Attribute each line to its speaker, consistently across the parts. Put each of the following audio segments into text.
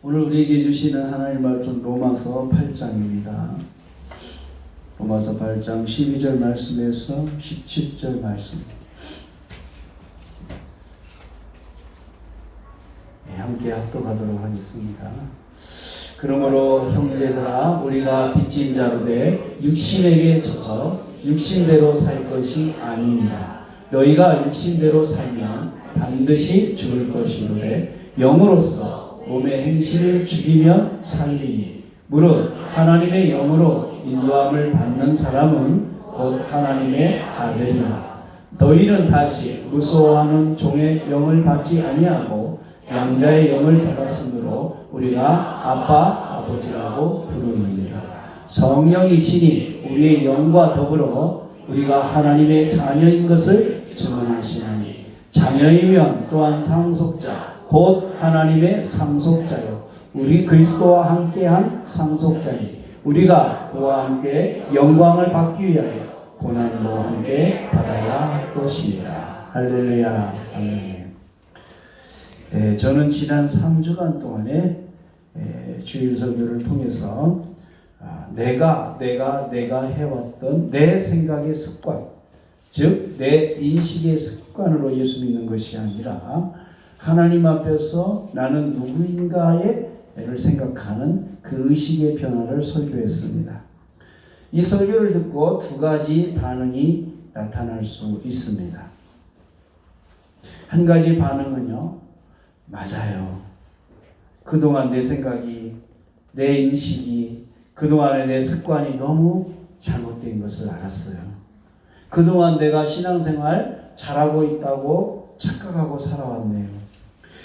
Speaker 1: 오늘 우리에게 주시는 하나님 말씀 로마서 8장입니다. 로마서 8장 12절 말씀에서 17절 말씀. 함께 합독하도록 하겠습니다. 그러므로 형제들아 우리가 빚진 자로 돼 육신에게 져서 육신대로 살 것이 아니니라. 너희가 육신대로 살면 반드시 죽을 것이로되 영으로서 몸의 행실을 죽이면 살리니 무릇 하나님의 영으로 인도함을 받는 사람은 곧 하나님의 아들이라. 너희는 다시 무서워하는 종의 영을 받지 아니하고 양자의 영을 받았으므로 우리가 아빠 아버지라고 부르느니라. 성령이 친히 우리의 영과 더불어 우리가 하나님의 자녀인 것을 증언하시나니 자녀이면 또한 상속자 곧 하나님의 상속자요 우리 그리스도와 함께한 상속자니 우리가 그와 함께 영광을 받기 위하여 고난도 함께 받아야 할 것이니라. 할렐루야. 아멘. 저는 지난 3주간 동안에 주일 설교를 통해서 내가 해왔던 내 생각의 습관, 즉 내 인식의 습관으로 예수 믿는 것이 아니라 하나님 앞에서 나는 누구인가를 생각하는 그 의식의 변화를 설교했습니다. 이 설교를 듣고 두 가지 반응이 나타날 수 있습니다. 한 가지 반응은요, 맞아요. 그동안 내 생각이, 내 인식이, 그동안의 내 습관이 너무 잘못된 것을 알았어요. 그동안 내가 신앙생활 잘하고 있다고 착각하고 살아왔네요.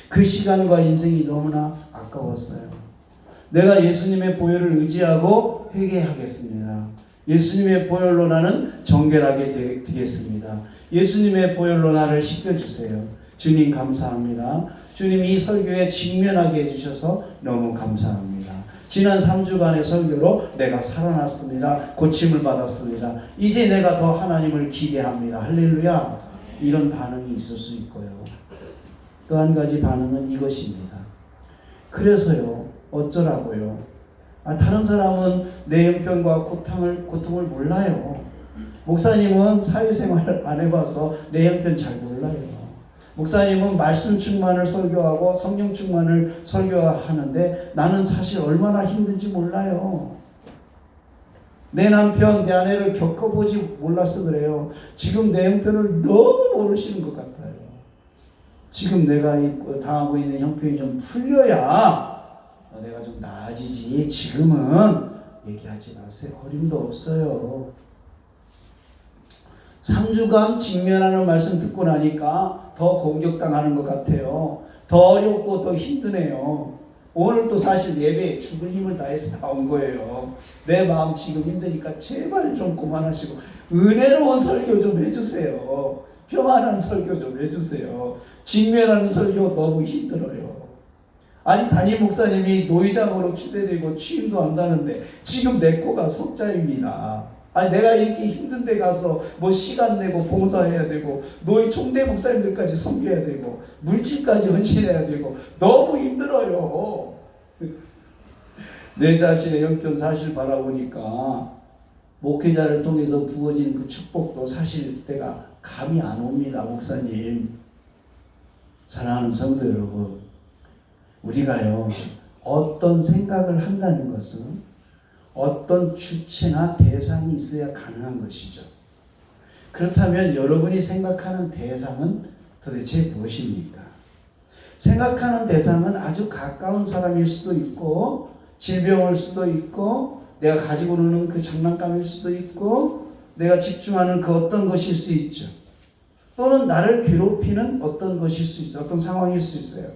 Speaker 1: 그 시간과 인생이 너무나 아까웠어요. 내가 예수님의 보혈을 의지하고 회개하겠습니다. 예수님의 보혈로 나는 정결하게 되겠습니다. 예수님의 보혈로 나를 씻겨주세요. 주님 감사합니다. 주님 이 설교에 직면하게 해주셔서 너무 감사합니다. 지난 3주간의 설교로 내가 살아났습니다. 고침을 받았습니다. 이제 내가 더 하나님을 기대합니다. 할렐루야. 이런 반응이 있을 수 있고요. 또 한 가지 반응은 이것입니다. 그래서요, 어쩌라고요? 다른 사람은 내 형편과 고통을 몰라요. 목사님은 사회생활을 안 해봐서 내 형편 잘 몰라요. 목사님은 말씀 충만을 설교하고 성령 충만을 설교하는데 나는 사실 얼마나 힘든지 몰라요. 내 남편, 내 아내를 겪어보지 몰라서 그래요. 지금 내 형편을 너무 모르시는 것 같아요. 지금 내가 당하고 있는 형편이 좀 풀려야 내가 좀 나아지지. 지금은 얘기하지 마세요. 어림도 없어요. 3주간 직면하는 말씀 듣고 나니까 더 공격당하는 것 같아요. 더 어렵고 더 힘드네요. 오늘도 사실 예배에 죽을 힘을 다해서 나온 거예요. 내 마음 지금 힘드니까 제발 좀 그만하시고 은혜로운 설교 좀 해주세요. 평안한 설교 좀 해주세요. 직면하는 설교 너무 힘들어요. 아니 담임 목사님이 노회장으로 추대되고 취임도 한다는데 지금 내 거가 석자입니다. 아니 내가 이렇게 힘든 데 가서 뭐 시간 내고 봉사해야 되고 노회 총대 목사님들까지 섬겨야 되고 물질까지 헌신해야 되고 너무 힘들어요. 내 자신의 형편 사실 바라보니까 목회자를 통해서 부어지는 그 축복도 사실 내가 감이 안 옵니다. 목사님. 사랑하는 성도 여러분, 우리가요 어떤 생각을 한다는 것은 어떤 주체나 대상이 있어야 가능한 것이죠. 그렇다면 여러분이 생각하는 대상은 도대체 무엇입니까? 생각하는 대상은 아주 가까운 사람일 수도 있고 질병일 수도 있고 내가 가지고 노는 그 장난감일 수도 있고 내가 집중하는 그 어떤 것일 수 있죠. 또는 나를 괴롭히는 어떤 것일 수 있어요. 어떤 상황일 수 있어요.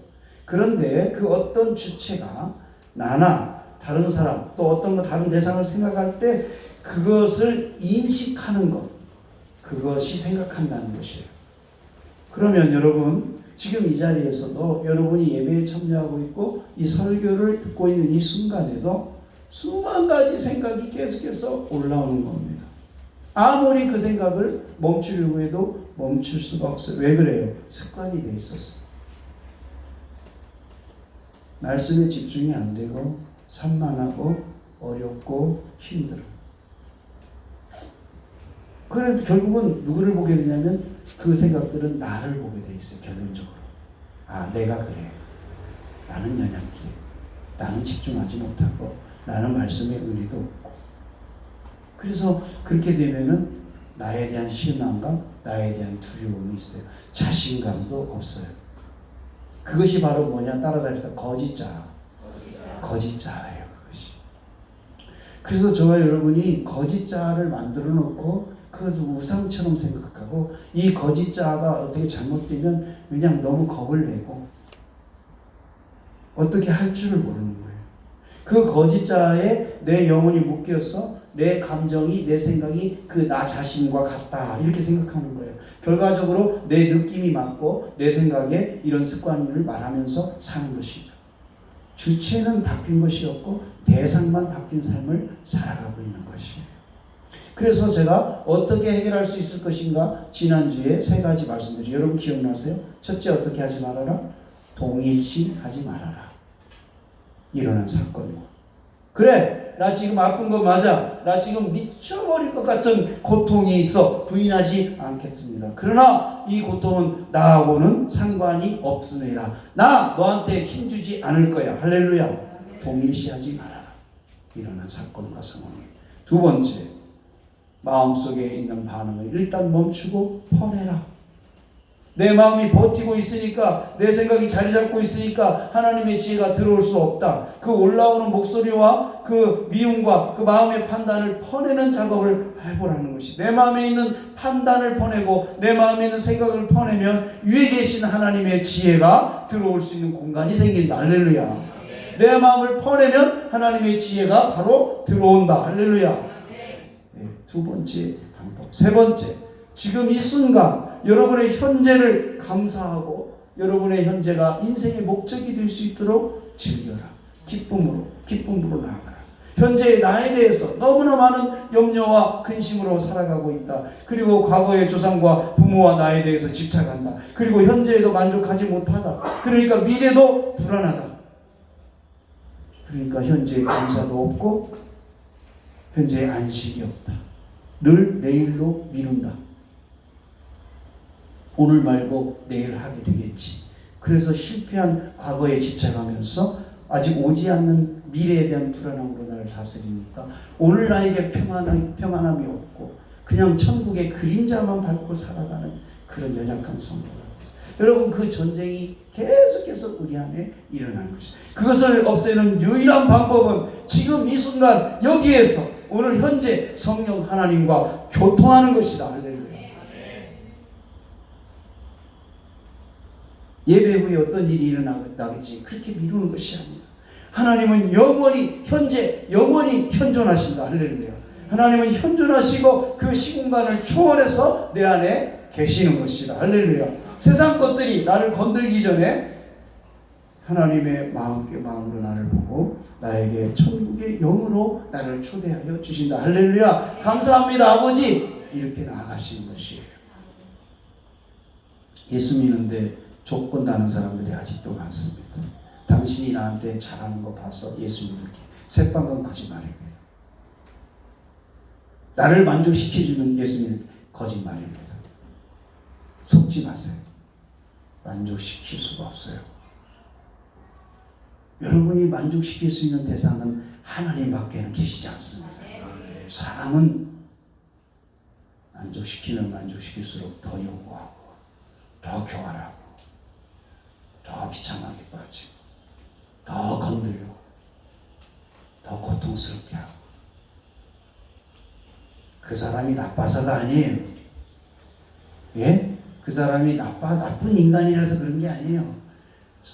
Speaker 1: 그런데 그 어떤 주체가 나나 다른 사람 또 어떤 다른 대상을 생각할 때 그것을 인식하는 것, 그것이 생각한다는 것이에요. 그러면 여러분 지금 이 자리에서도 여러분이 예배에 참여하고 있고 이 설교를 듣고 있는 이 순간에도 수만 가지 생각이 계속해서 올라오는 겁니다. 아무리 그 생각을 멈추려고 해도 멈출 수가 없어요. 왜 그래요? 습관이 돼 있었어요. 말씀에 집중이 안 되고 산만하고 어렵고 힘들어. 그래도 결국은 누구를 보게 되냐면 그 생각들은 나를 보게 돼 있어요. 결론적으로. 아, 내가 그래. 나는 연약해. 나는 집중하지 못하고 나는 말씀의 은혜도 없고. 그래서 그렇게 되면은 나에 대한 실망감, 나에 대한 두려움이 있어요. 자신감도 없어요. 그것이 바로 뭐냐? 따라다니다 거짓자. 거짓자예요, 그것이. 그래서 저와 여러분이 거짓자를 만들어 놓고 그것을 우상처럼 생각하고 이 거짓자가 어떻게 잘못되면 그냥 너무 겁을 내고 어떻게 할 줄을 모르는 거예요. 그 거짓자에 내 영혼이 묶여서 내 감정이, 내 생각이 그 나 자신과 같다 이렇게 생각하는 거예요. 결과적으로 내 느낌이 맞고 내 생각에 이런 습관을 말하면서 사는 것이죠. 주체는 바뀐 것이 없고 대상만 바뀐 삶을 살아가고 있는 것이에요. 그래서 제가 어떻게 해결할 수 있을 것인가 지난주에 3가지 말씀드렸어요. 여러분 기억나세요? 첫째, 어떻게 하지 말아라? 동일시하지 말아라. 일어난 사건과. 그래, 나 지금 아픈 거 맞아. 나 지금 미쳐버릴 것 같은 고통이 있어. 부인하지 않겠습니다. 그러나 이 고통은 나하고는 상관이 없습니다. 나 너한테 힘주지 않을 거야. 할렐루야. 동일시하지 말아라. 일어난 사건과 상황이. 2번째, 마음속에 있는 반응을 일단 멈추고 퍼내라. 내 마음이 버티고 있으니까, 내 생각이 자리 잡고 있으니까 하나님의 지혜가 들어올 수 없다. 그 올라오는 목소리와 그 미움과 그 마음의 판단을 퍼내는 작업을 해보라는 것이. 내 마음에 있는 판단을 퍼내고 내 마음에 있는 생각을 퍼내면 위에 계신 하나님의 지혜가 들어올 수 있는 공간이 생긴다. 할렐루야. 내 마음을 퍼내면 하나님의 지혜가 바로 들어온다. 할렐루야. 네, 2번째 방법. 3번째, 지금 이 순간 여러분의 현재를 감사하고 여러분의 현재가 인생의 목적이 될 수 있도록 즐겨라. 기쁨으로 나아가라. 현재의 나에 대해서 너무나 많은 염려와 근심으로 살아가고 있다. 그리고 과거의 조상과 부모와 나에 대해서 집착한다. 그리고 현재에도 만족하지 못하다. 그러니까 미래도 불안하다. 그러니까 현재의 감사도 없고 현재의 안식이 없다. 늘 내일로 미룬다. 오늘 말고 내일 하게 되겠지. 그래서 실패한 과거에 집착하면서 아직 오지 않는 미래에 대한 불안함으로 나를 다스리니까 오늘 나에게 평안함이 없고 그냥 천국의 그림자만 밟고 살아가는 그런 연약한 성도가 있어요. 여러분, 그 전쟁이 계속해서 우리 안에 일어나는 것이죠. 그것을 없애는 유일한 방법은 지금 이 순간 여기에서 오늘 현재 성령 하나님과 교통하는 것이다. 할렐루야. 예배 후에 어떤 일이 일어나겠지 그렇게 미루는 것이 아니다. 하나님은 영원히 현존하신다. 할렐루야. 하나님은 현존하시고 그 시공간을 초월해서 내 안에 계시는 것이다. 할렐루야. 세상 것들이 나를 건들기 전에 하나님의 마음으로 나를 보고 나에게 천국의 영으로 나를 초대하여 주신다. 할렐루야. 감사합니다 아버지. 이렇게 나아가시는 것이에요. 예수 믿는데 조건 다는 사람들이 아직도 많습니다. 당신이 나한테 잘하는 거 봐서 예수 믿을게. 새빵간 거짓말입니다. 나를 만족시켜주는 예수 믿을 거짓말입니다. 속지 마세요. 만족시킬 수가 없어요. 여러분이 만족시킬 수 있는 대상은 하나님밖에는 계시지 않습니다. 사람은 만족시키면 만족시킬수록 더 요구하고 더 교활하고 더 비참하게 빠지고 더 건들고 더 고통스럽게 하고. 그 사람이 나빠서가 아니에요. 예? 그 사람이 나쁜 인간이라서 그런 게 아니에요.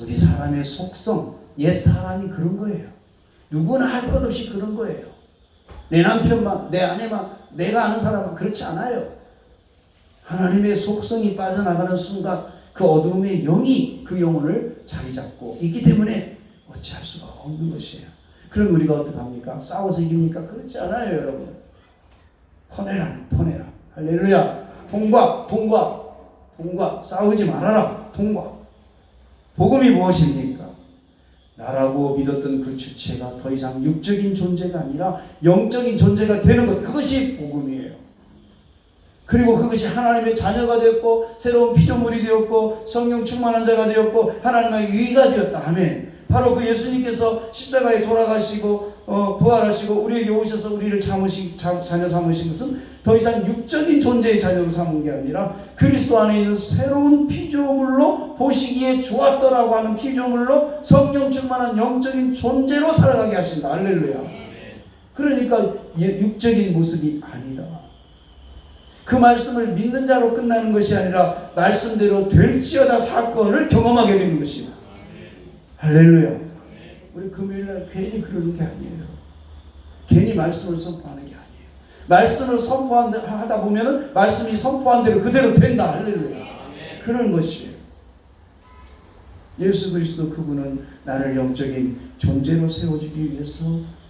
Speaker 1: 우리 사람의 속성, 옛 사람이 그런 거예요. 누구나 할 것 없이 그런 거예요. 내 남편만, 내 아내만, 내가 아는 사람은 그렇지 않아요. 하나님의 속성이 빠져나가는 순간 그 어둠의 영이 그 영혼을 자리 잡고 있기 때문에 어찌할 수가 없는 것이에요. 그럼 우리가 어떻게 합니까? 싸워서 이깁니까? 그렇지 않아요, 여러분. 퍼내라. 할렐루야. 통과. 싸우지 말아라. 통과. 복음이 무엇입니까? 나라고 믿었던 그 주체가 더 이상 육적인 존재가 아니라 영적인 존재가 되는 것, 그것이 복음이에요. 그리고 그것이 하나님의 자녀가 되었고 새로운 피조물이 되었고 성령 충만한 자가 되었고 하나님의 의가 되었다. 아멘. 바로 그 예수님께서 십자가에 돌아가시고 부활하시고 우리에게 오셔서 우리를 자녀 삼으신 것은 더 이상 육적인 존재의 자녀로 삼은 게 아니라 그리스도 안에 있는 새로운 피조물로 보시기에 좋았더라고 하는 피조물로 성령 충만한 영적인 존재로 살아가게 하신다. 할렐루야. 그러니까 육적인 모습이 아니다. 그 말씀을 믿는 자로 끝나는 것이 아니라 말씀대로 될지어다 사건을 경험하게 되는 것이다. 할렐루야. 우리 금요일날 괜히 그러는 게 아니에요. 괜히 말씀을 선포하는 게 아니에요. 말씀을 선포하다 보면은 말씀이 선포한 대로 그대로 된다. 할렐루야. 그런 것이에요. 예수 그리스도 그분은 나를 영적인 존재로 세워주기 위해서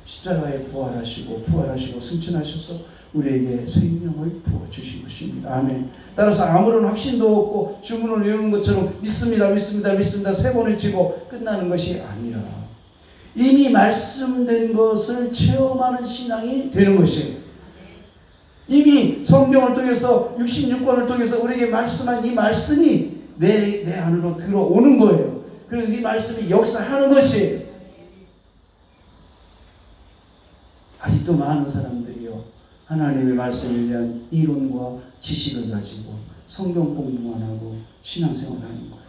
Speaker 1: 십자가에 부활하시고 승천하셔서 우리에게 생명을 부어주신 것입니다. 아멘. 따라서 아무런 확신도 없고 주문을 외우는 것처럼 믿습니다 세 번을 치고 끝나는 것이 아니라 이미 말씀된 것을 체험하는 신앙이 되는 것이에요. 이미 성경을 통해서 66권을 통해서 우리에게 말씀한 이 말씀이 내 안으로 들어오는 거예요. 그래서 이 말씀이 역사하는 것이에요. 아직도 많은 사람들이요, 하나님의 말씀에 대한 이론과 지식을 가지고 성경 공부만 하고 신앙생활을 하는 거예요.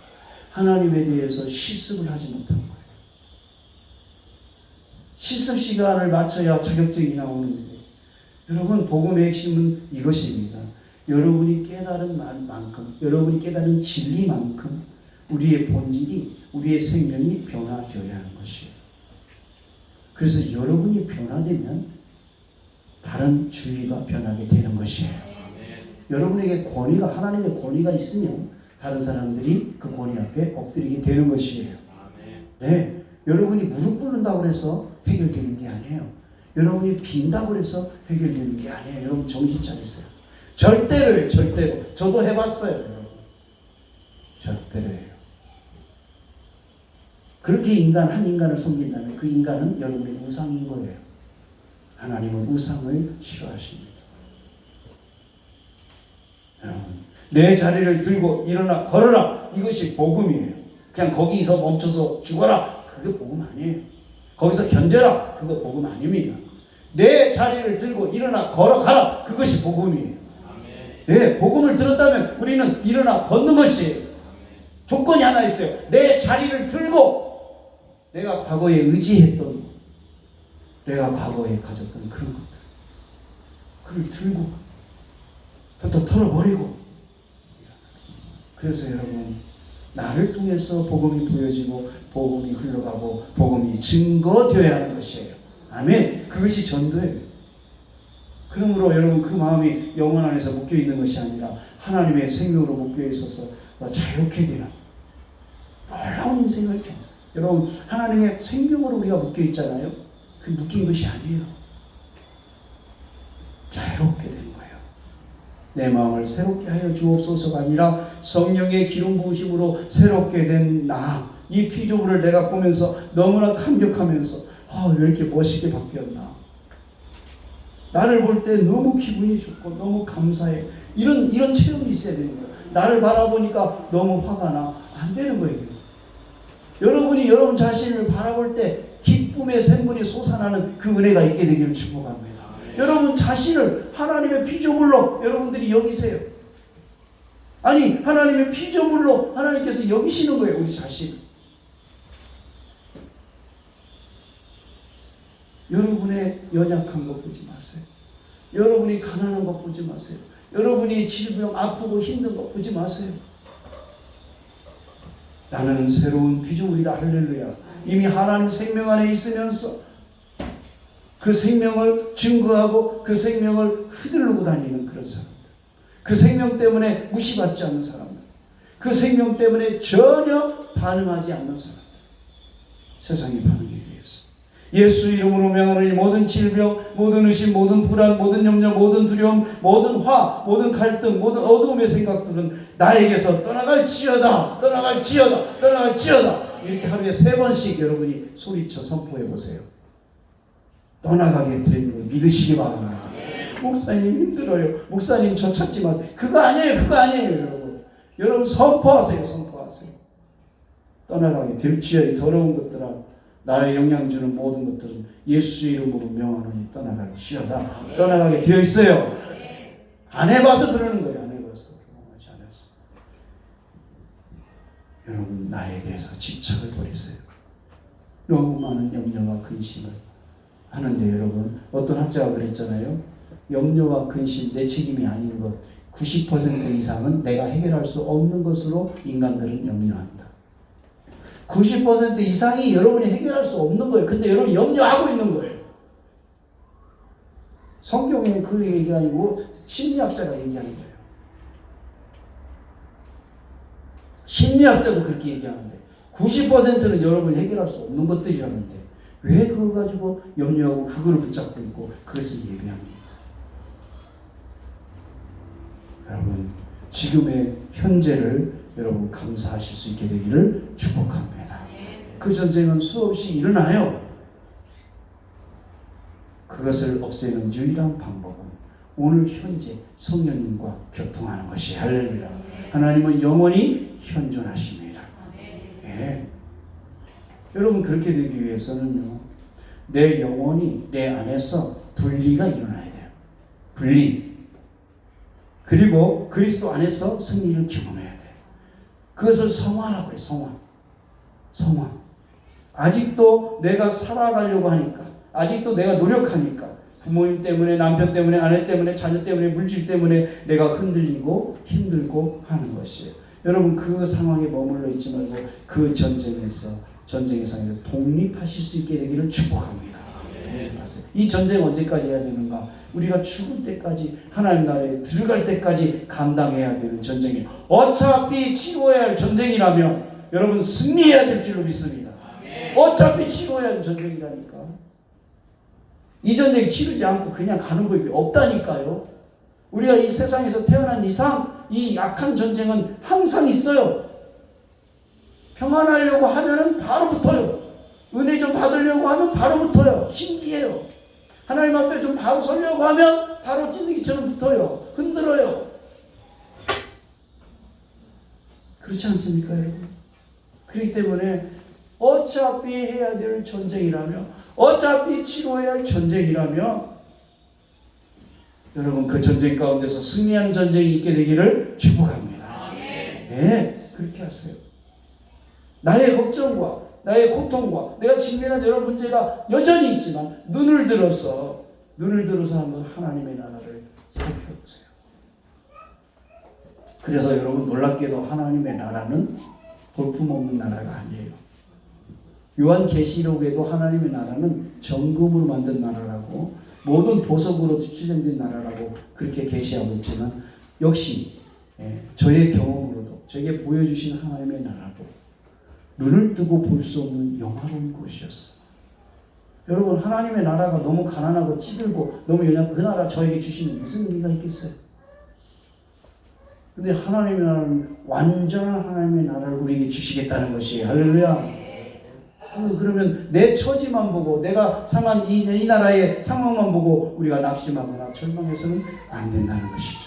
Speaker 1: 하나님에 대해서 실습을 하지 못한 거예요. 실습 시간을 맞춰야 자격증이 나오는 거예요. 여러분, 복음의 핵심은 이것입니다. 여러분이 깨달은 만큼, 여러분이 깨달은 진리만큼 우리의 본질이, 우리의 생명이 변화되어야 하는 것이에요. 그래서 여러분이 변화되면 다른 주의가 변하게 되는 것이에요. 여러분에게 권위가, 하나님의 권위가 있으면 다른 사람들이 그 권위 앞에 엎드리게 되는 것이에요. 네, 여러분이 무릎 꿇는다고 해서 해결되는 게 아니에요. 여러분이 빈다고 해서 해결되는 게 아니에요. 여러분 정신 차리세요. 절대로요. 절대로. 저도 해봤어요. 여러분. 절대로예요. 그렇게 한 인간을 섬긴다면 그 인간은 여러분의 우상인 거예요. 하나님은 우상을 싫어하십니다. 여러분, 내 자리를 들고 일어나 걸어라. 이것이 복음이에요. 그냥 거기서 멈춰서 죽어라. 그게 복음 아니에요. 거기서 견뎌라. 그거 복음 아닙니다. 내 자리를 들고 일어나 걸어가라. 그것이 복음이에요. 네, 복음을 들었다면 우리는 일어나 걷는 것이에요. 조건이 하나 있어요. 내 자리를 들고 내가 과거에 의지했던, 내가 과거에 가졌던 그런 것들, 그걸 들고 또 털어버리고. 그래서 여러분, 나를 통해서 복음이 보여지고 복음이 흘러가고 복음이 증거되어야 하는 것이에요. 아멘. 그것이 전도예요. 그러므로 여러분, 그 마음이 영혼 안에서 묶여있는 것이 아니라 하나님의 생명으로 묶여있어서 자유케 되는 놀라운 인생을 경험. 여러분, 하나님의 생명으로 우리가 묶여있잖아요. 그 묶인 것이 아니에요. 자유롭게 되는 거예요. 내 마음을 새롭게 하여 주옵소서가 아니라 성령의 기름 부으심으로 새롭게 된 나, 이 피조물을 내가 보면서 너무나 감격하면서 왜 이렇게 멋있게 바뀌었나. 나를 볼 때 너무 기분이 좋고 너무 감사해. 이런 체험이 있어야 되는 거예요. 나를 바라보니까 너무 화가 나. 안 되는 거예요. 여러분이 여러분 자신을 바라볼 때 기쁨의 샘물이 솟아나는 그 은혜가 있게 되기를 축복합니다. 여러분 자신을 하나님의 피조물로 여러분들이 여기세요. 아니, 하나님의 피조물로 하나님께서 여기시는 거예요. 우리 자신. 여러분의 연약한 것 보지 마세요. 여러분이 가난한 것 보지 마세요. 여러분이 질병, 아프고 힘든 것 보지 마세요. 나는 새로운 피조물이다. 할렐루야. 이미 하나님 생명 안에 있으면서 그 생명을 증거하고 그 생명을 휘두르고 다니는 그런 사람들, 그 생명 때문에 무시받지 않는 사람들, 그 생명 때문에 전혀 반응하지 않는 사람들, 세상이 반응에 대해서 예수 이름으로 명하노니 모든 질병, 모든 의심, 모든 불안, 모든 염려, 모든 두려움, 모든 화, 모든 갈등, 모든 어두움의 생각들은 나에게서 떠나갈지어다, 떠나갈지어다, 떠나갈지어다. 이렇게 하루에 3번씩 여러분이 소리쳐 선포해 보세요. 떠나가게 되는 걸 믿으시기 바랍니다. 목사님 힘들어요. 목사님 저 찾지 마세요. 그거 아니에요. 그거 아니에요. 여러분. 여러분 선포하세요. 선포하세요. 떠나가게 될지어다. 더러운 것들아 나를 영향 주는 모든 것들은 예수 이름으로 명하노니 떠나갈지어다. 떠나가게 되어 있어요. 안 해봐서 그러는 거예요. 안 해봐서. 경험하지 않아서. 여러분 나에 대해서 집착을 버리세요. 너무 많은 염려와 근심을 하는데 여러분 어떤 학자가 그랬잖아요. 염려와 근심 내 책임이 아닌 것 90% 이상은 내가 해결할 수 없는 것으로 인간들은 염려한다. 90% 이상이 여러분이 해결할 수 없는 거예요. 근데 여러분이 염려하고 있는 거예요. 성경에 그 얘기 아니고 심리학자가 얘기하는 거예요. 심리학자도 그렇게 얘기하는데 90%는 여러분이 해결할 수 없는 것들이라는데 왜 그거 가지고 염려하고 그거를 붙잡고 있고 그것을 예비합니까? 여러분 지금의 현재를 여러분 감사하실 수 있게 되기를 축복합니다. 그 전쟁은 수없이 일어나요. 그것을 없애는 유일한 방법은 오늘 현재 성령님과 교통하는 것이 할렐루야. 하나님은 영원히 현존하십니다. 예. 여러분 그렇게 되기 위해서는요. 내 영혼이 내 안에서 분리가 일어나야 돼요. 분리. 그리고 그리스도 안에서 승리를 경험해야 돼요. 그것을 성화라고 해요. 성화. 성화. 아직도 내가 살아가려고 하니까 아직도 내가 노력하니까 부모님 때문에 남편 때문에 아내 때문에 자녀 때문에 물질 때문에 내가 흔들리고 힘들고 하는 것이에요. 여러분 그 상황에 머물러 있지 말고 그 전쟁의 상에서 독립하실 수 있게 되기를 축복합니다. 독립하세요. 이 전쟁 언제까지 해야 되는가? 우리가 죽을 때까지 하나님 나라에 들어갈 때까지 감당해야 되는 전쟁이에요. 어차피 치러야 할 전쟁이라면 여러분 승리해야 될 줄로 믿습니다. 어차피 치러야 할 전쟁이라니까. 이 전쟁 치르지 않고 그냥 가는 법이 없다니까요. 우리가 이 세상에서 태어난 이상 이 약한 전쟁은 항상 있어요. 평안하려고 하면은 바로 붙어요. 은혜 좀 받으려고 하면 바로 붙어요. 신기해요. 하나님 앞에 좀 바로 서려고 하면 바로 찐득이처럼 붙어요. 흔들어요. 그렇지 않습니까, 여러분? 그렇기 때문에 어차피 해야 될 전쟁이라며 어차피 치러야 할 전쟁이라며 여러분 그 전쟁 가운데서 승리하는 전쟁이 있게 되기를 축복합니다. 네, 그렇게 하세요. 나의 걱정과 나의 고통과 내가 직면한 여러 문제가 여전히 있지만 눈을 들어서 한번 하나님의 나라를 살펴보세요. 그래서 여러분 놀랍게도 하나님의 나라는 볼품없는 나라가 아니에요. 요한계시록에도 하나님의 나라는 정금으로 만든 나라라고 모든 보석으로 칠련된 나라라고 그렇게 계시하고 있지만 역시 저의 경험으로도 저에게 보여주신 하나님의 나라도 눈을 뜨고 볼 수 없는 영화로운 곳이었어. 여러분 하나님의 나라가 너무 가난하고 찌들고 너무 그 나라 저에게 주시면 무슨 의미가 있겠어요? 근데 하나님의 나라는 완전한 하나님의 나라를 우리에게 주시겠다는 것이에요. 할렐루야. 그러면 내 처지만 보고 내가 상한 이 나라의 상황만 보고 우리가 낙심하거나 절망해서는 안 된다는 것이죠.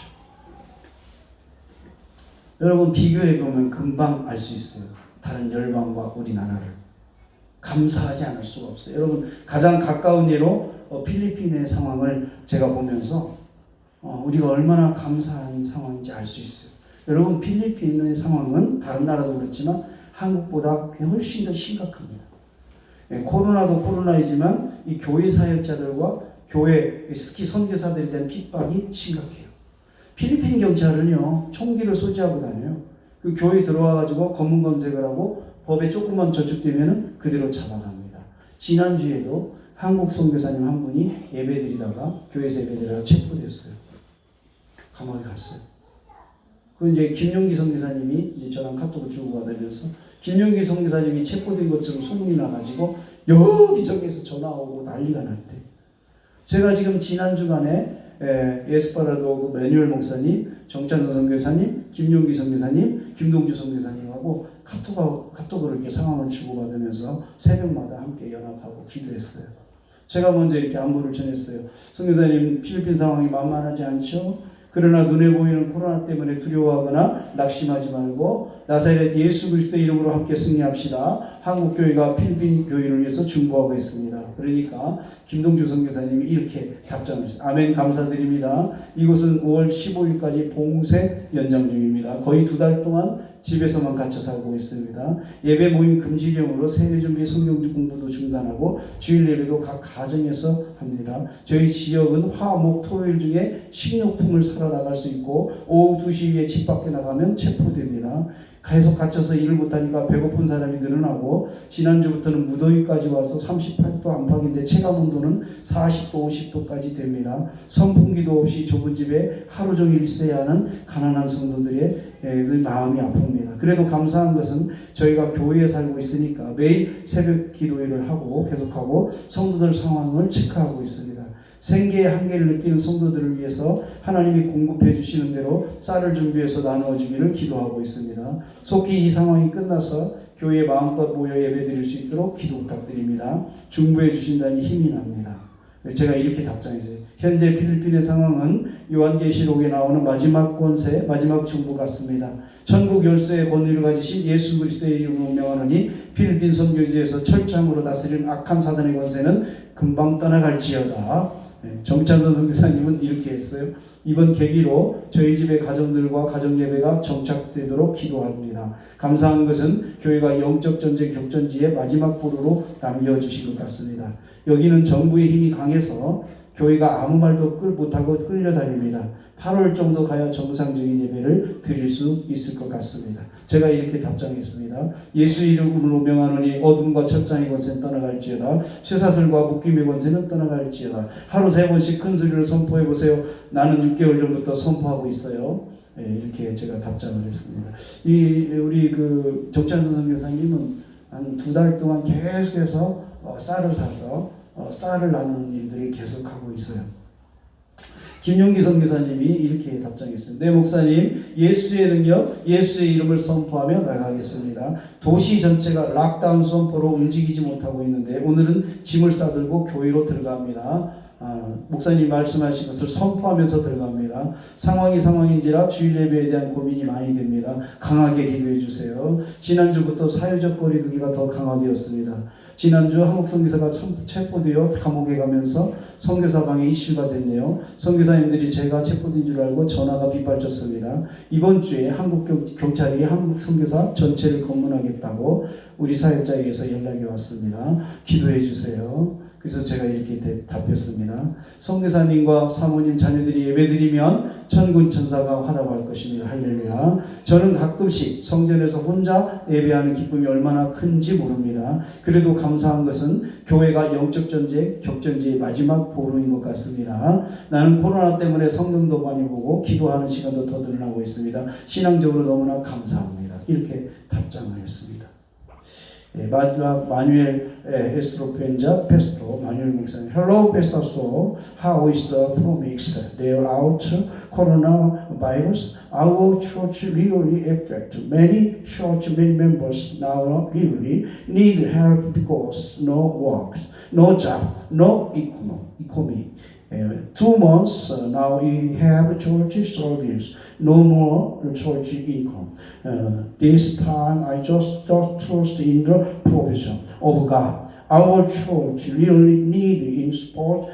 Speaker 1: 여러분 비교해보면 금방 알 수 있어요. 다른 열방과 우리나라를 감사하지 않을 수가 없어요. 여러분 가장 가까운 예로 필리핀의 상황을 제가 보면서 우리가 얼마나 감사한 상황인지 알 수 있어요. 여러분 필리핀의 상황은 다른 나라도 그렇지만 한국보다 훨씬 더 심각합니다. 코로나도 코로나이지만 이 교회 사역자들과 교회 특히 선교사들에 대한 핍박이 심각해요. 필리핀 경찰은요 총기를 소지하고 다녀요. 그 교회 들어와가지고 검문 검색을 하고 법에 조금만 저촉되면은 그대로 잡아갑니다. 지난주에도 한국 선교사님 한 분이 예배드리다가 교회에서 예배드리다가 체포됐어요. 감옥에 갔어요. 그 이제 김용기 선교사님이 이제 저랑 카톡을 주고받으면서 김용기 선교사님이 체포된 것처럼 소문이 나가지고 여기저기에서 전화 오고 난리가 났대. 제가 지금 지난 주간에 에스파라도 그 매뉴얼 목사님, 정찬선 선교사님, 김용기 선교사님, 김동주 선교사님하고 카톡으로 이렇게 상황을 주고받으면서 새벽마다 함께 연합하고 기도했어요. 제가 먼저 이렇게 안부를 전했어요. 선교사님, 필리핀 상황이 만만하지 않죠? 그러나 눈에 보이는 코로나 때문에 두려워하거나 낙심하지 말고 나사렛 예수 그리스도의 이름으로 함께 승리합시다. 한국 교회가 필리핀 교회를 위해서 중보하고 있습니다. 그러니까 김동주 선교사님이 이렇게 답장하셨어요. 아멘, 감사드립니다. 이곳은 5월 15일까지 봉쇄 연장 중입니다. 거의 2달 동안 집에서만 갇혀 살고 있습니다. 예배 모임 금지령으로 새해 준비 성경 공부도 중단하고 주일 예배도 각 가정에서 합니다. 저희 지역은 화, 목, 토요일 중에 식료품을 사러 나갈 수 있고 오후 2시 이후에 집 밖에 나가면 체포됩니다. 계속 갇혀서 일을 못하니까 배고픈 사람이 늘어나고 지난주부터는 무더위까지 와서 38도 안팎인데 체감온도는 40도 50도까지 됩니다. 선풍기도 없이 좁은 집에 하루 종일 있어야 하는 가난한 성도들의 마음이 아픕니다. 그래도 감사한 것은 저희가 교회에 살고 있으니까 매일 새벽 기도회를 하고 계속하고 성도들 상황을 체크하고 있습니다. 생계의 한계를 느끼는 성도들을 위해서 하나님이 공급해 주시는 대로 쌀을 준비해서 나누어 주기를 기도하고 있습니다. 속히 이 상황이 끝나서 교회에 마음껏 모여 예배드릴 수 있도록 기도 부탁드립니다. 중보해 주신다니 힘이 납니다. 제가 이렇게 답장했어요. 현재 필리핀의 상황은 요한계시록에 나오는 마지막 권세, 마지막 정부 같습니다. 천국 열쇠의 권위를 가지신 예수 그리스도의 이름으로 명하노니 필리핀 선교지에서 철장으로 다스리는 악한 사단의 권세는 금방 떠나갈지어다. 정찬선 선교사님은 이렇게 했어요. 이번 계기로 저희 집의 가정들과 가정예배가 정착되도록 기도합니다. 감사한 것은 교회가 영적 전쟁 격전지의 마지막 보루로 남겨주신 것 같습니다. 여기는 정부의 힘이 강해서 교회가 아무 말도 못하고 끌려다닙니다. 8월 정도 가야 정상적인 예배를 드릴 수 있을 것 같습니다. 제가 이렇게 답장했습니다. 예수 이름으로 명하노니 어둠과 철장의 권세는 떠나갈지어다. 쇠사슬과 묶임의 권세는 떠나갈지어다. 하루 3번씩 큰 소리로 선포해 보세요. 나는 6개월 전부터 선포하고 있어요. 이렇게 제가 답장을 했습니다. 우리 정찬선 선교사님은 한 2달 동안 계속해서 쌀을 사서 쌀을 나누는 일들을 계속하고 있어요. 김용기 선교사님이 이렇게 답장했습니다. 네, 목사님, 예수의 능력, 예수의 이름을 선포하며 나가겠습니다. 도시 전체가 락다운 선포로 움직이지 못하고 있는데 오늘은 짐을 싸들고 교회로 들어갑니다. 목사님 말씀하신 것을 선포하면서 들어갑니다. 상황인지라 주일 예배에 대한 고민이 많이 됩니다. 강하게 기도해 주세요. 지난주부터 사회적 거리두기가 더 강화되었습니다. 지난주 한국 선교사가 체포되어 감옥에 가면서 선교사방에 이슈가 됐네요. 선교사님들이 제가 체포된 줄 알고 전화가 빗발쳤습니다. 이번 주에 한국 경찰이 한국 선교사 전체를 검문하겠다고 우리 사역자에게서 연락이 왔습니다. 기도해 주세요. 그래서 제가 이렇게 답했습니다. 선교사님과 사모님 자녀들이 예배드리면 천군 천사가 화답할 것입니다. 할렐루야. 저는 가끔씩 성전에서 혼자 예배하는 기쁨이 얼마나 큰지 모릅니다. 그래도 감사한 것은 교회가 영적 전쟁, 격전지의 마지막 보루인 것 같습니다. 나는 코로나 때문에 성경도 많이 보고 기도하는 시간도 더 늘어나고 있습니다. 신앙적으로 너무나 감사합니다. 이렇게 답장을 했습니다. 마지막 마뉴엘 에스트로펜자 페스토 마뉴엘 목사님. Hello, Pastor So. How is the promise there out coronavirus? Our church really affect many church members now really need help because no work, no job, no economy. 2 months now we have church service, no more church income. This time I just trust in the provision of God. Our church really need in support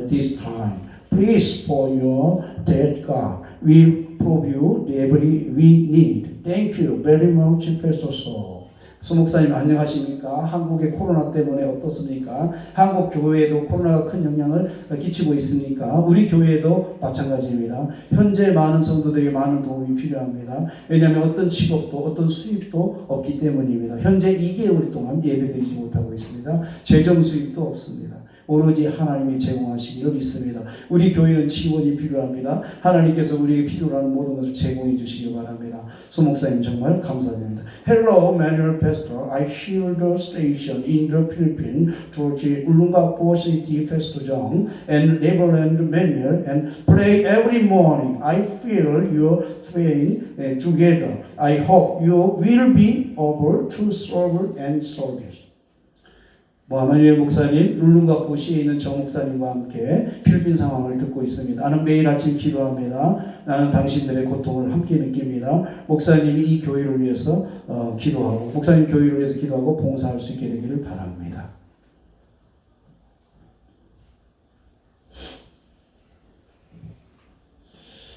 Speaker 1: this time. Please for your that God will provide every we need. Thank you very much, Pastor So. 수 목사님 안녕하십니까? 한국의 코로나 때문에 어떻습니까? 한국 교회에도 코로나가 큰 영향을 끼치고 있습니까? 우리 교회도 마찬가지입니다. 현재 많은 성도들이 많은 도움이 필요합니다. 왜냐하면 어떤 직업도 어떤 수입도 없기 때문입니다. 현재 2개월 동안 예배드리지 못하고 있습니다. 재정 수입도 없습니다. 오로지 하나님이 제공하시기를 믿습니다. 우리 교회는 지원이 필요합니다. 하나님께서 우리에게 필요로 하는 모든 것을 제공해 주시기 바랍니다. 수 목사님 정말 감사드립니다. Hello, Manuel Pastor. I hear the station in the Philippines towards Ulungapo City Festival and Reverend Manuel and pray every morning. I feel your praying together. I hope you will be able to serve and service. 마누엘 목사님, 울릉가포시에 있는 정 목사님과 함께 필리핀 상황을 듣고 있습니다. 나는 매일 아침 기도합니다. 나는 당신들의 고통을 함께 느낍니다. 목사님이 이 교회를 위해서 기도하고, 목사님 교회를 위해서 기도하고 봉사할 수 있게 되기를 바랍니다.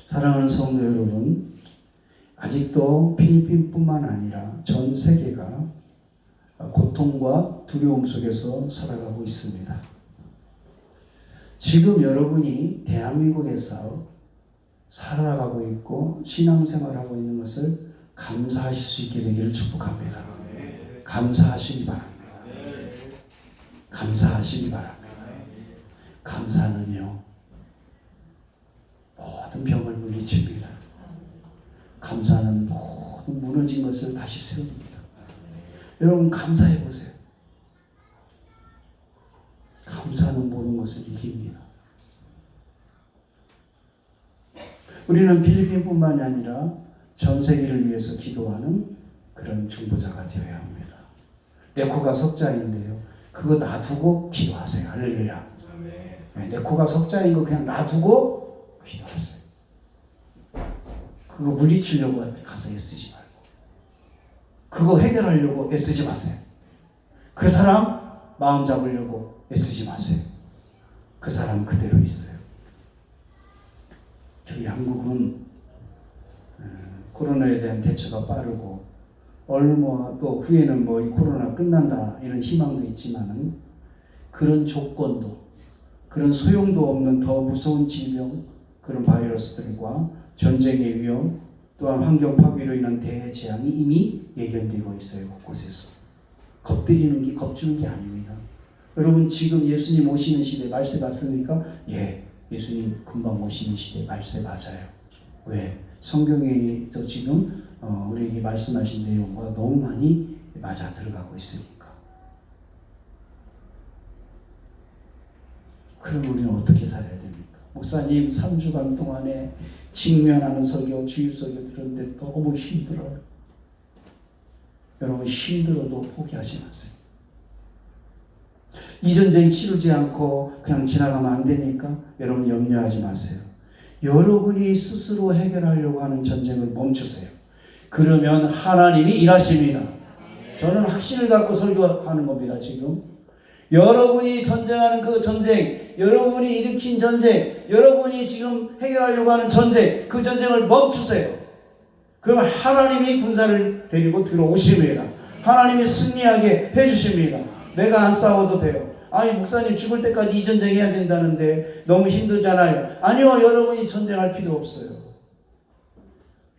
Speaker 1: 사랑하는 성도 여러분, 아직도 필리핀뿐만 아니라 전 세계가 고통과 두려움 속에서 살아가고 있습니다. 지금 여러분이 대한민국에서 살아가고 있고 신앙생활하고 있는 것을 감사하실 수 있게 되기를 축복합니다. 감사하시기 바랍니다. 감사하시기 바랍니다. 감사는요, 모든 병을 물리칩니다. 감사는 모든 무너진 것을 다시 세웁니다. 여러분 감사해 보세요. 감사는 모든 것을 이깁니다. 우리는 필리핀뿐만이 아니라 전 세계를 위해서 기도하는 그런 중보자가 되어야 합니다. 내 코가 석자인데요, 그거 놔두고 기도하세요. 할렐루야. 내 코가 석자인 거 그냥 놔두고 기도하세요. 그거 물리치려고 가서 애쓰지 말고, 그거 해결하려고 애쓰지 마세요. 그 사람 마음 잡으려고 애쓰지 마세요. 그 사람 그대로 있어요. 저희 한국은 코로나에 대한 대처가 빠르고, 얼마 또 후에는 뭐 이 코로나 끝난다 이런 희망도 있지만은, 그런 조건도, 그런 소용도 없는 더 무서운 질병, 그런 바이러스들과 전쟁의 위험, 또한 환경 파괴로 인한 대재앙이 이미 예견되고 있어요. 곳곳에서. 겁주는 게 아닙니다. 여러분 지금 예수님 오시는 시대 말세 맞습니까? 예, 예수님 금방 오시는 시대 말세 맞아요. 왜? 성경에서 지금 우리에게 말씀하신 내용과 너무 많이 맞아 들어가고 있으니까. 그럼 우리는 어떻게 살아야 됩니까? 목사님 3주간 동안에 직면하는 설교, 주일 설교 들었는데 너무 힘들어요. 여러분 힘들어도 포기하지 마세요. 이 전쟁 치르지 않고 그냥 지나가면 안 됩니까? 여러분 염려하지 마세요. 여러분이 스스로 해결하려고 하는 전쟁을 멈추세요. 그러면 하나님이 일하십니다. 저는 확신을 갖고 설교하는 겁니다. 지금 여러분이 전쟁하는 그 전쟁, 여러분이 일으킨 전쟁, 여러분이 지금 해결하려고 하는 전쟁, 그 전쟁을 멈추세요. 그러면 하나님이 군사를 데리고 들어오십니다. 하나님이 승리하게 해주십니다. 내가 안 싸워도 돼요. 아니 목사님 죽을 때까지 이 전쟁 해야 된다는데 너무 힘들잖아요. 아니요, 여러분이 전쟁할 필요 없어요.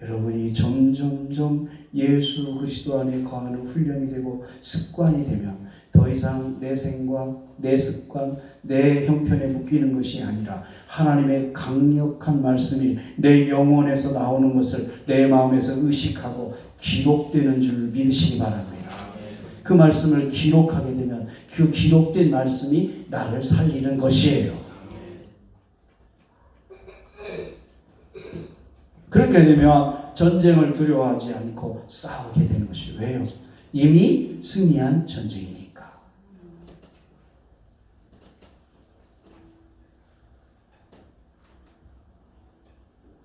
Speaker 1: 여러분이 점점점 예수 그리스도 안에 거하는 훈련이 되고 습관이 되면 더 이상 내 생각, 내 습관, 내 형편에 묶이는 것이 아니라 하나님의 강력한 말씀이 내 영혼에서 나오는 것을 내 마음에서 의식하고 기록되는 줄 믿으시기 바랍니다. 그 말씀을 기록하게 되면 그 기록된 말씀이 나를 살리는 것이에요. 그렇게 되면 전쟁을 두려워하지 않고 싸우게 되는 것이에요. 왜요? 이미 승리한 전쟁이니까.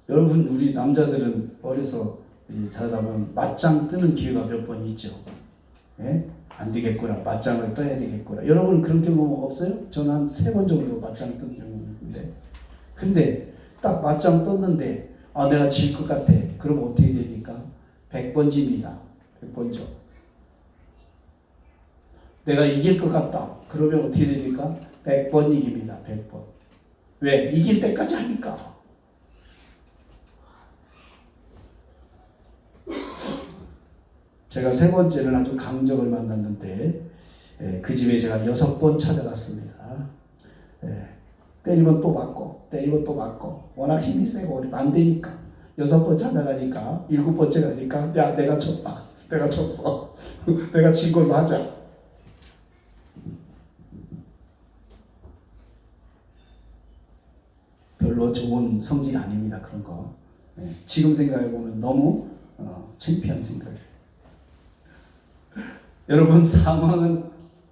Speaker 1: 여러분 우리 남자들은 어려서 자다 보면 맞짱 뜨는 기회가 몇 번 있죠. 예? 안 되겠구나, 맞짱을 떠야 되겠구나. 여러분 그런 경험 없어요? 저는 한 3번 정도 맞짱 뜬 경험이 있는데, 근데 딱 맞짱 떴는데 내가 질 것 같아. 그럼 어떻게 됩니까? 100번 집니다. 100번죠. 내가 이길 것 같다. 그러면 어떻게 됩니까? 100번 이깁니다. 100번. 왜? 이길 때까지 하니까. 제가 3번째는 아주 강적을 만났는데 그 집에 제가 6번 찾아갔습니다. 때리면 또 맞고 때리면 또 맞고 워낙 힘이 세고 안 되니까 6번 찾아가니까 7번째 가니까 야 내가 졌다. 내가 졌어. 내가 진 걸 맞아. 별로 좋은 성질이 아닙니다. 그런 거. 지금 생각해보면 너무 창피한 생각이에요. 여러분, 상황은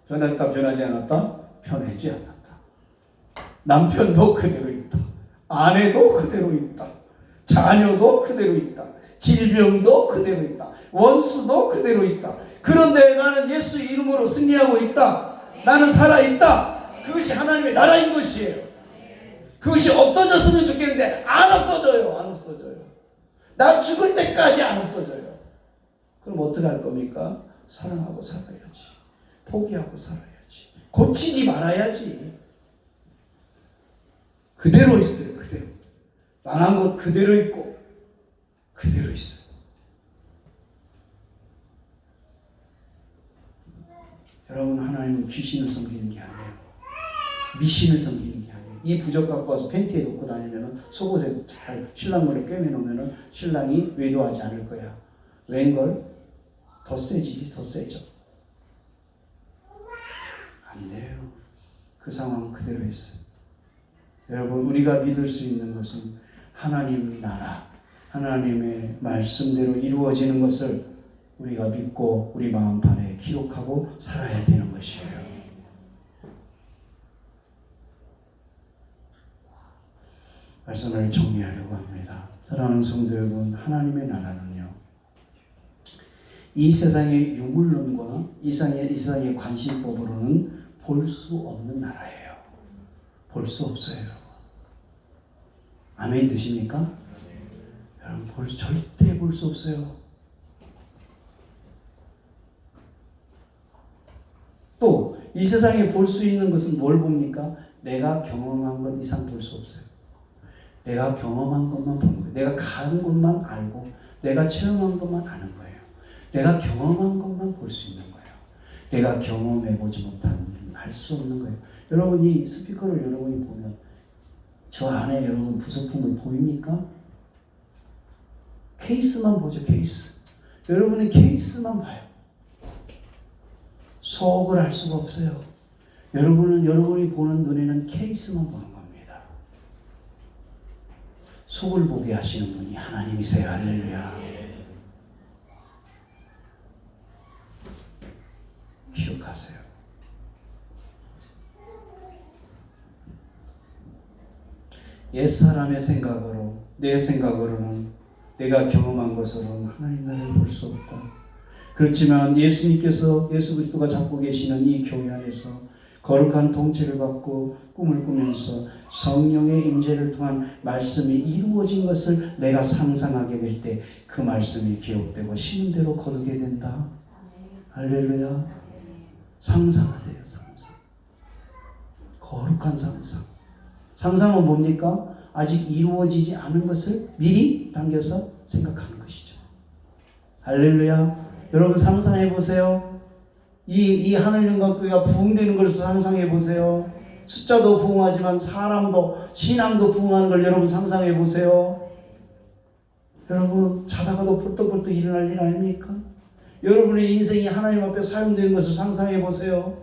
Speaker 1: 변했다 변하지 않았다? 변하지 않았다. 남편도 그대로 있다. 아내도 그대로 있다. 자녀도 그대로 있다. 질병도 그대로 있다. 원수도 그대로 있다. 그런데 나는 예수 이름으로 승리하고 있다. 나는 살아있다. 그것이 하나님의 나라인 것이에요. 그것이 없어졌으면 좋겠는데 안 없어져요. 안 없어져요. 나 죽을 때까지 안 없어져요. 그럼 어떻게 할 겁니까? 사랑하고 살아야지. 포기하고 살아야지. 고치지 말아야지. 그대로 있어요. 그대로. 망한 것 그대로 있고 그대로 있어요. 여러분, 하나님은 귀신을 섬기는 게 아니에요. 미신을 섬기는 게 아니에요. 이 부적 갖고 와서 팬티에 놓고 다니면 속옷에 잘 신랑 몰래 꿰매놓으면 신랑이 외도하지 않을 거야. 웬걸? 더 세지지, 더 세져. 안 돼요. 그 상황은 그대로 있어요. 여러분, 우리가 믿을 수 있는 것은 하나님 나라, 하나님의 말씀대로 이루어지는 것을 우리가 믿고 우리 마음판에 기록하고 살아야 되는 것이에요. 말씀을 정리하려고 합니다. 사랑하는 성도 여러분, 하나님의 나라는요, 이 세상의 유물론과 이 세상의 관심법으로는 볼 수 없는 나라예요. 볼 수 없어요. 아멘 되십니까? 여러분, 절대 볼 수 없어요. 또 이 세상에 볼 수 있는 것은 뭘 봅니까? 내가 경험한 것 이상 볼 수 없어요. 내가 경험한 것만 보는 거예요. 내가 간 것만 알고 내가 체험한 것만 아는 거예요. 내가 경험한 것만 볼 수 있는 거예요. 내가 경험해보지 못한 일은 알 수 없는 거예요. 여러분, 이 스피커를 여러분이 보면 저 안에 여러분 부속품을 보입니까? 케이스만 보죠. 케이스. 여러분은 케이스만 봐요. 속을 알 수가 없어요. 여러분이 보는 눈에는 케이스만 보는 겁니다. 속을 보게 하시는 분이 하나님이세요. 할렐루야. 기억하세요. 옛사람의 생각으로, 내 생각으로는, 내가 경험한 것으로는 하나님 나라를 볼 수 없다. 그렇지만 예수 그리스도가 잡고 계시는 이 교회 안에서 거룩한 통치를 받고 꿈을 꾸면서 성령의 임재를 통한 말씀이 이루어진 것을 내가 상상하게 될 때 그 말씀이 기록되고 심은 대로 거두게 된다. 할렐루야. 상상하세요. 상상. 거룩한 상상. 상상은 뭡니까? 아직 이루어지지 않은 것을 미리 당겨서 생각하는 것이죠. 할렐루야. 여러분, 상상해 보세요. 이 하늘영광교회가 부흥되는 것을 상상해 보세요. 숫자도 부흥하지만 사람도, 신앙도 부흥하는 걸 여러분 상상해 보세요. 여러분, 자다가도 벌떡벌떡 일어날 일 아닙니까? 여러분의 인생이 하나님 앞에 사용되는 것을 상상해 보세요.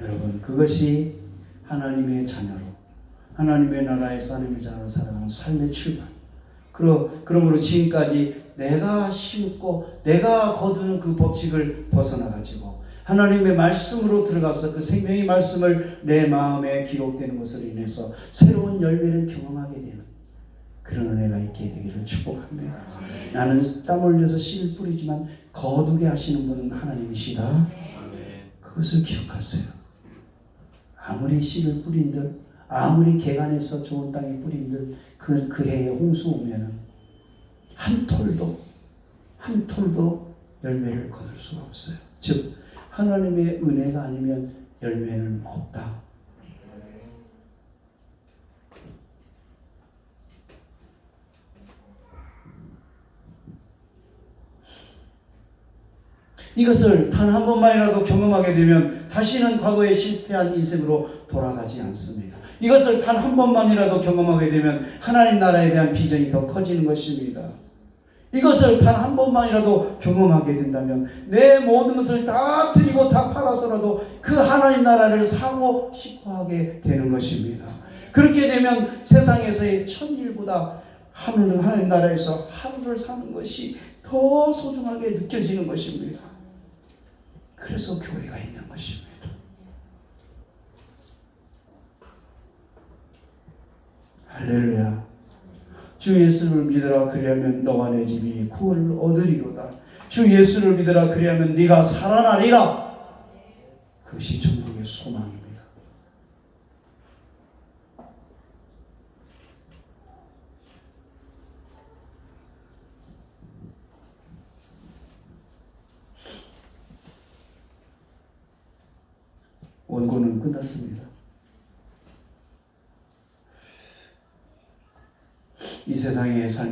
Speaker 1: 여러분, 그것이 하나님의 자녀로, 하나님의 나라에서 하나님의 자녀로 살아가는 삶의 출발. 그러므로 지금까지 내가 심고 내가 거두는 그 법칙을 벗어나가지고 하나님의 말씀으로 들어가서 그 생명의 말씀을 내 마음에 기록되는 것으로 인해서 새로운 열매를 경험하게 되는 그런 은혜가 있게 되기를 축복합니다. 나는 땀 흘려서 씨를 뿌리지만 거두게 하시는 분은 하나님이시다. 그것을 기억하세요. 아무리 씨를 뿌린들, 아무리 개간해서 좋은 땅에 뿌린들 그 해에 홍수 오면은 한 톨도 열매를 거둘 수가 없어요. 즉 하나님의 은혜가 아니면 열매는 없다. 이것을 단 한 번만이라도 경험하게 되면 다시는 과거에 실패한 인생으로 돌아가지 않습니다. 이것을 단 한 번만이라도 경험하게 되면 하나님 나라에 대한 비전이 더 커지는 것입니다. 이것을 단 한 번만이라도 경험하게 된다면 내 모든 것을 다 드리고 다 팔아서라도 그 하나님 나라를 사고 싶어하게 되는 것입니다. 그렇게 되면 세상에서의 천일보다 하나님 나라에서 하루를 사는 것이 더 소중하게 느껴지는 것입니다. 그래서 교회가 있는 것입니다. 할렐루야. 주 예수를 믿으라 그리하면 너와 내 집이 구원을 얻으리로다. 주 예수를 믿으라 그리하면 네가 살아나리라. 그것이 천국의 소망입니다. 원고는 끝났습니다. 이 세상의 삶